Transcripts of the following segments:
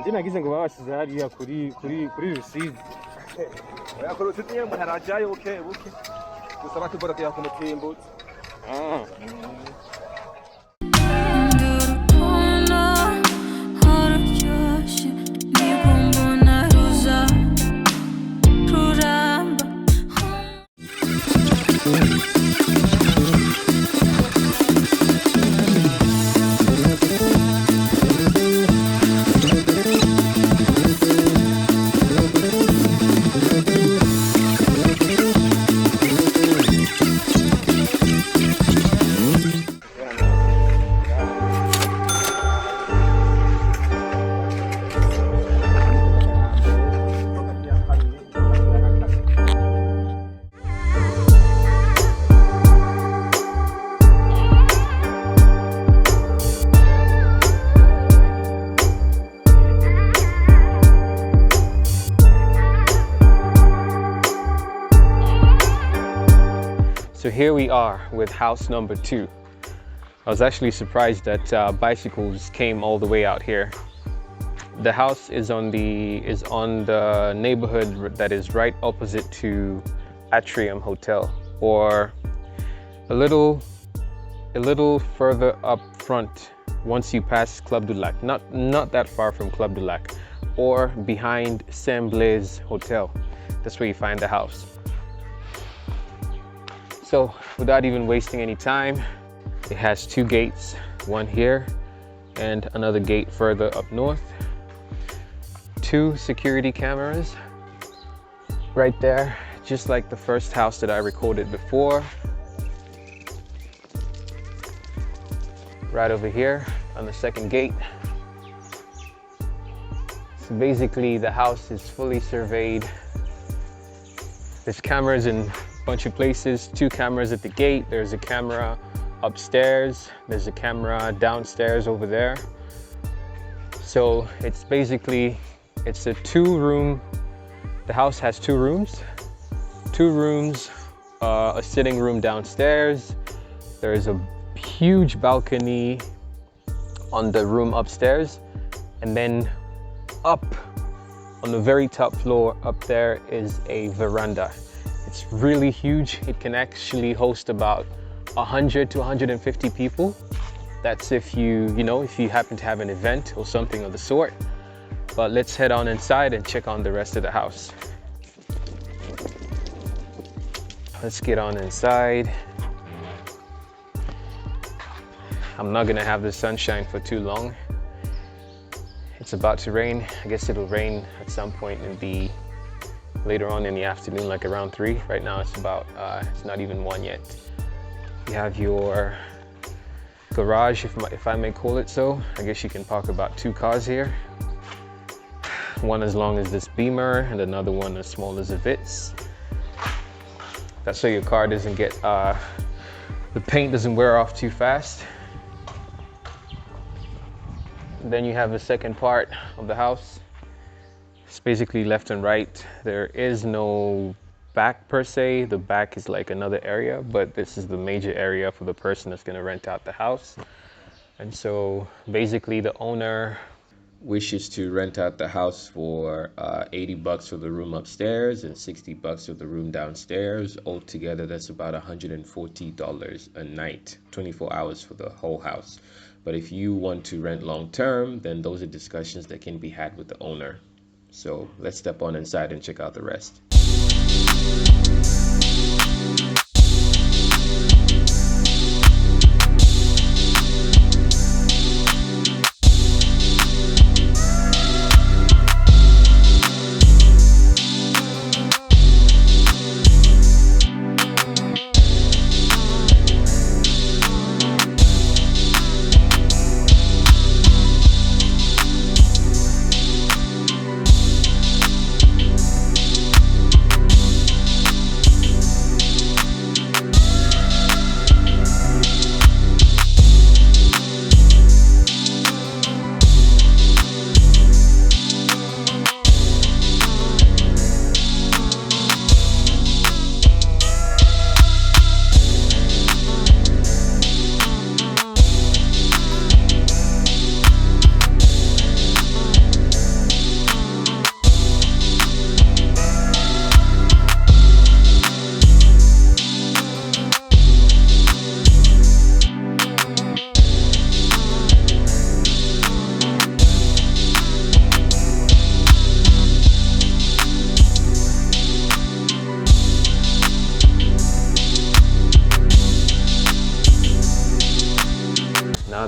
Njye nagize ngo babashize hariya kuri Rusizi. Oya kuri Rusizi nyine umuntu arajayo buke buke. Gusa batugoroka yakumutimbuza. So here we are with house number 2. I was actually surprised that bicycles came all the way out here. The house is on the neighborhood that is right opposite to Atrium Hotel, or a little further up front once you pass Club du Lac. Not that far from Club du Lac, or behind Saint Blaise Hotel. That's where you find the house. So without even wasting any time, it has 2 gates, one here and another gate further up north. 2 security cameras right there, just like the first house that I recorded before. Right over here on the second gate. So basically the house is fully surveyed. There's cameras in bunch of places, 2 cameras at the gate, there's a camera upstairs, there's a camera downstairs over there. So it's basically, it's a 2-room, the house has 2 rooms, a sitting room downstairs, there's a huge balcony on the room upstairs, and then up on the very top floor up there is a veranda. It's really huge. It can actually host about 100 to 150 people. That's if you happen to have an event or something of the sort. But let's head on inside and check on the rest of the house. Let's get on inside. I'm not gonna have the sunshine for too long. It's about to rain. I guess it'll rain at some point later on in the afternoon, like around 3. Right now it's about, it's not even 1 yet. You have your garage, if I may call it so. I guess you can park about 2 cars here. One as long as this Beamer and another one as small as a Vitz. That's so your car doesn't get, the paint doesn't wear off too fast. Then you have the second part of the house. It's basically left and right. There is no back per se. The back is like another area, but this is the major area for the person that's going to rent out the house. And so basically the owner wishes to rent out the house for $80 for the room upstairs and $60 for the room downstairs. Altogether, that's about $140 a night, 24 hours for the whole house. But if you want to rent long term, then those are discussions that can be had with the owner. So let's step on inside and check out the rest.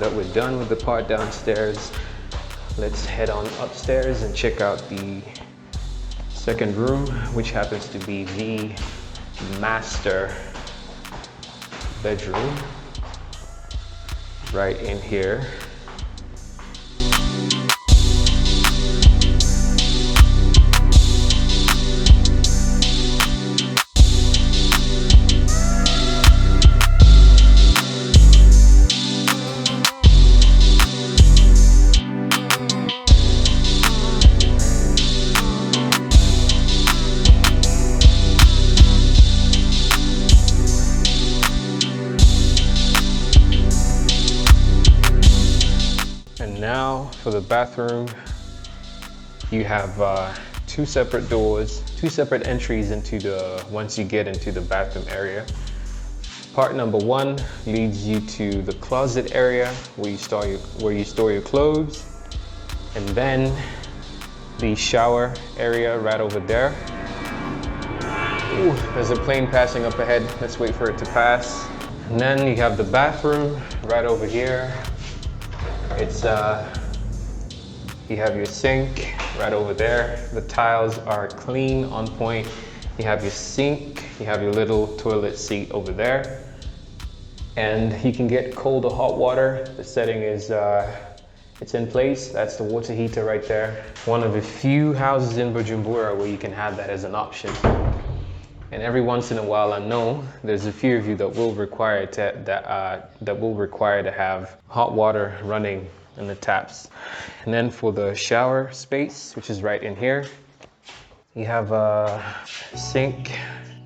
that we're done with the part downstairs, let's head on upstairs and check out the second room, which happens to be the master bedroom right in here. Now for the bathroom, you have two separate doors, two separate entries into once you get into the bathroom area. Part number one leads you to the closet area where you store your clothes, and then the shower area right over there. Ooh, there's a plane passing up ahead. Let's wait for it to pass. And then you have the bathroom right over here. It's you have your sink right over there. The tiles are clean, on point. You have your sink, you have your little toilet seat over there. And you can get cold or hot water. The setting is, it's in place. That's the water heater right there. One of the few houses in Bujumbura where you can have that as an option. And every once in a while, I know there's a few of you that will require to have hot water running in the taps. And then for the shower space, which is right in here, you have a sink.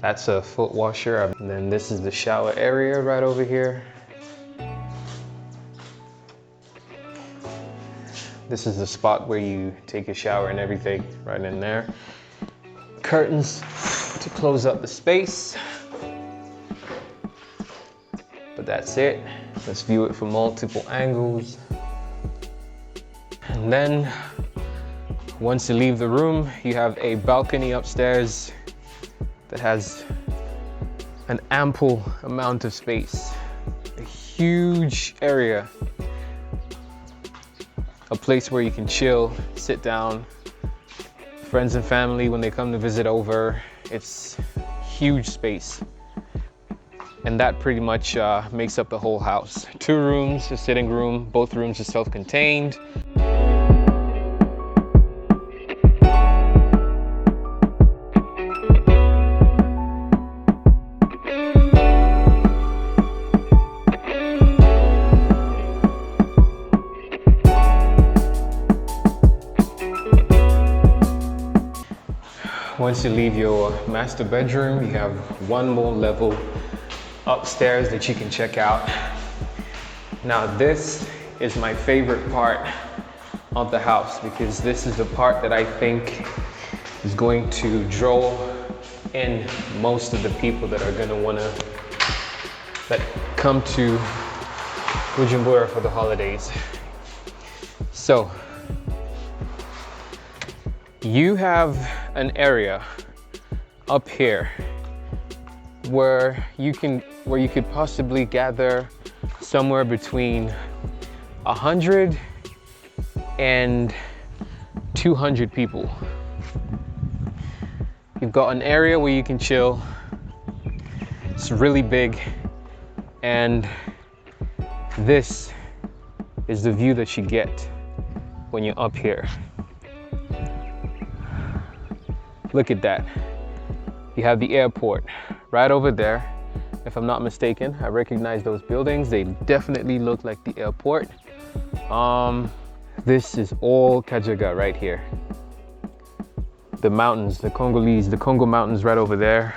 That's a foot washer. And then this is the shower area right over here. This is the spot where you take a shower and everything, right in there. Curtains to close up the space. But that's it. Let's view it from multiple angles. And then once you leave the room, you have a balcony upstairs that has an ample amount of space, a huge area, a place where you can chill, sit down. Friends and family, when they come to visit over, it's huge space. And that pretty much makes up the whole house. 2 rooms, a sitting room, both rooms are self-contained. Once you leave your master bedroom, you have one more level upstairs that you can check out. Now this is my favorite part of the house because this is the part that I think is going to draw in most of the people that are going to that come to Bujumbura for the holidays. So you have an area up here where you could possibly gather somewhere between 100 and 200 people. You've got an area where you can chill. It's really big, and this is the view that you get when you're up here. Look at that. You have the airport right over there. If I'm not mistaken, I recognize those buildings. They definitely look like the airport. This is all Kajaga right here. The mountains, the Congo mountains right over there.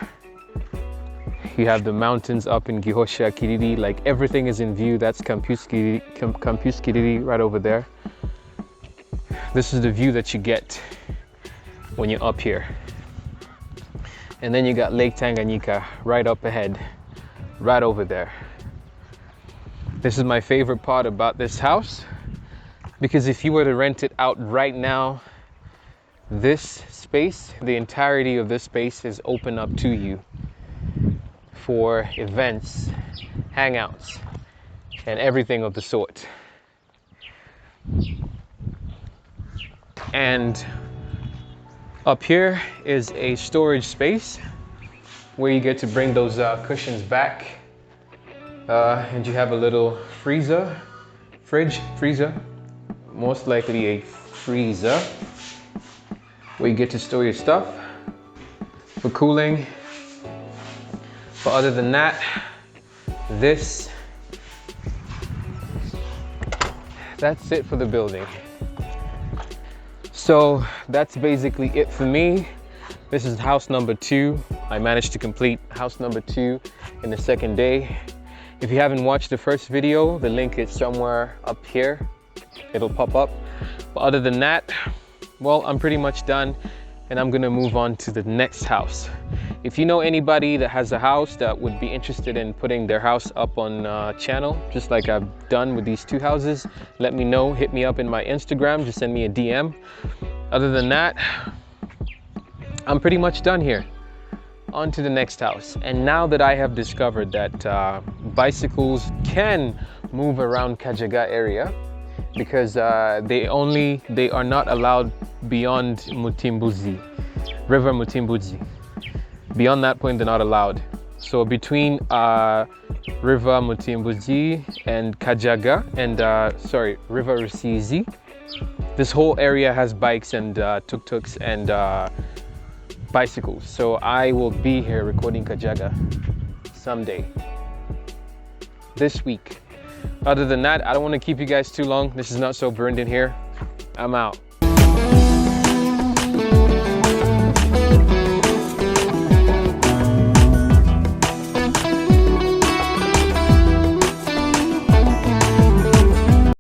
You have the mountains up in Gihosha, Kiriri, like everything is in view. That's Campus Kiriri right over there. This is the view that you get when you're up here. And then you got Lake Tanganyika right up ahead, right over there. This is my favorite part about this house, because if you were to rent it out right now, this space, the entirety of this space is open up to you for events, hangouts, and everything of the sort. And up here is a storage space where you get to bring those cushions back. And you have a little freezer, most likely a freezer, where you get to store your stuff for cooling. But other than that, that's it for the building. So that's basically it for me. This is house number 2. I managed to complete house number 2 in the second day. If you haven't watched the first video, the link is somewhere up here. It'll pop up. But other than that, well, I'm pretty much done, and I'm gonna move on to the next house. If you know anybody that has a house that would be interested in putting their house up on channel, just like I've done with these 2 houses, let me know. Hit me up in my Instagram, just send me a DM. Other than that, I'm pretty much done here. On to the next house. And now that I have discovered that bicycles can move around Kajaga area, because they are not allowed beyond Mutimbuzi, River Mutimbuzi. Beyond that point, they're not allowed. So between River Mutimbuzi and Kajaga and River Rusizi, this whole area has bikes and tuk-tuks and bicycles. So I will be here recording Kajaga someday this week. Other than that, I don't want to keep you guys too long. This is Not So Burned in here. I'm out.